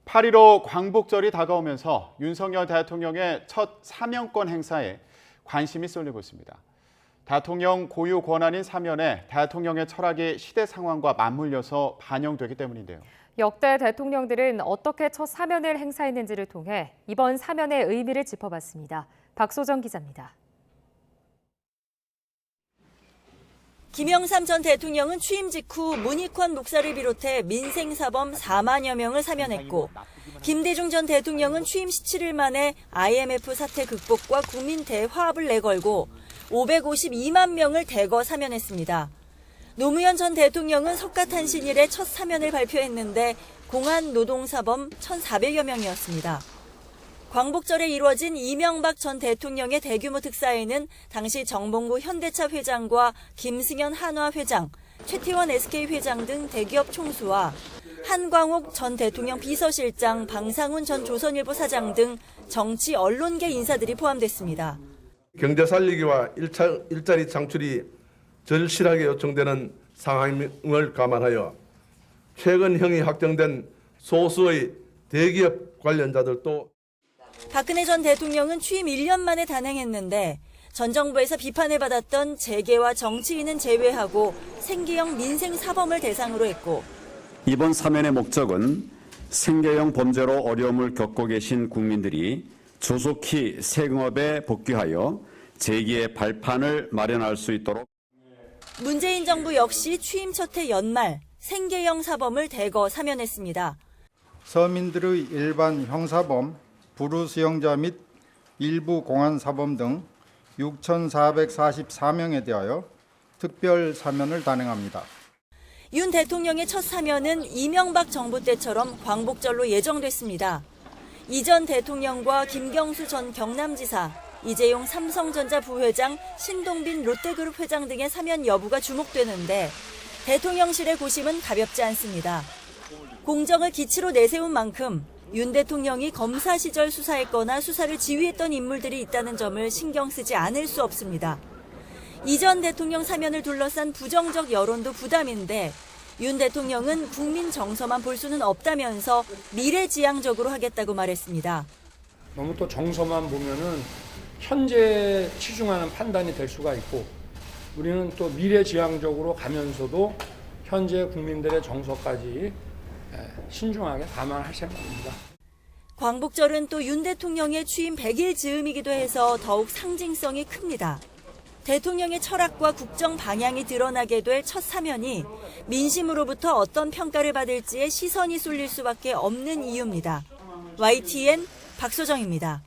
8.15 광복절이 다가오면서 윤석열 대통령의 첫 사면권 행사에 관심이 쏠리고 있습니다. 대통령 고유 권한인 사면에 대통령의 철학이 시대 상황과 맞물려서 반영되기 때문인데요. 역대 대통령들은 어떻게 첫 사면을 행사했는지를 통해 이번 사면의 의미를 짚어봤습니다. 박소정 기자입니다. 김영삼 전 대통령은 취임 직후 문익환 목사를 비롯해 민생사범 4만여 명을 사면했고, 김대중 전 대통령은 취임 17일 만에 IMF 사태 극복과 국민 대화합을 내걸고 552만 명을 대거 사면했습니다. 노무현 전 대통령은 석가탄신일에 첫 사면을 발표했는데 공안 노동사범 1,400여 명이었습니다. 광복절에 이루어진 이명박 전 대통령의 대규모 특사에는 당시 정봉구 현대차 회장과 김승현 한화 회장, 최태원 SK 회장 등 대기업 총수와 한광옥 전 대통령 비서실장, 방상훈 전 조선일보 사장 등 정치 언론계 인사들이 포함됐습니다. 경제 살리기와 일자리 창출이 절실하게 요청되는 상황을 감안하여 최근 형이 확정된 소수의 대기업 관련자들도 박근혜 전 대통령은 취임 1년 만에 단행했는데 전 정부에서 비판을 받았던 재계와 정치인은 제외하고 생계형 민생 사범을 대상으로 했고, 이번 사면의 목적은 생계형 범죄로 어려움을 겪고 계신 국민들이 조속히 생업에 복귀하여 재기의 발판을 마련할 수 있도록. 문재인 정부 역시 취임 첫 해 연말 생계형 사범을 대거 사면했습니다. 서민들의 일반 형사범, 불우수용자 및 일부 공안사범 등 6,444명에 대하여 특별 사면을 단행합니다. 윤 대통령의 첫 사면은 이명박 정부 때처럼 광복절로 예정됐습니다. 이 전 대통령과 김경수 전 경남지사, 이재용 삼성전자 부회장, 신동빈 롯데그룹 회장 등의 사면 여부가 주목되는데 대통령실의 고심은 가볍지 않습니다. 공정을 기치로 내세운 만큼 윤 대통령이 검사 시절 수사했거나 수사를 지휘했던 인물들이 있다는 점을 신경 쓰지 않을 수 없습니다. 이 전 대통령 사면을 둘러싼 부정적 여론도 부담인데 윤 대통령은 국민 정서만 볼 수는 없다면서 미래지향적으로 하겠다고 말했습니다. 너무 또 정서만 보면은 현재 치중하는 판단이 될 수가 있고, 우리는 또 미래지향적으로 가면서도 현재 국민들의 정서까지 신중하게 감안할 생각입니다. 광복절은 또 윤 대통령의 취임 100일 즈음이기도 해서 더욱 상징성이 큽니다. 대통령의 철학과 국정 방향이 드러나게 될 첫 사면이 민심으로부터 어떤 평가를 받을지에 시선이 쏠릴 수밖에 없는 이유입니다. YTN 박소정입니다.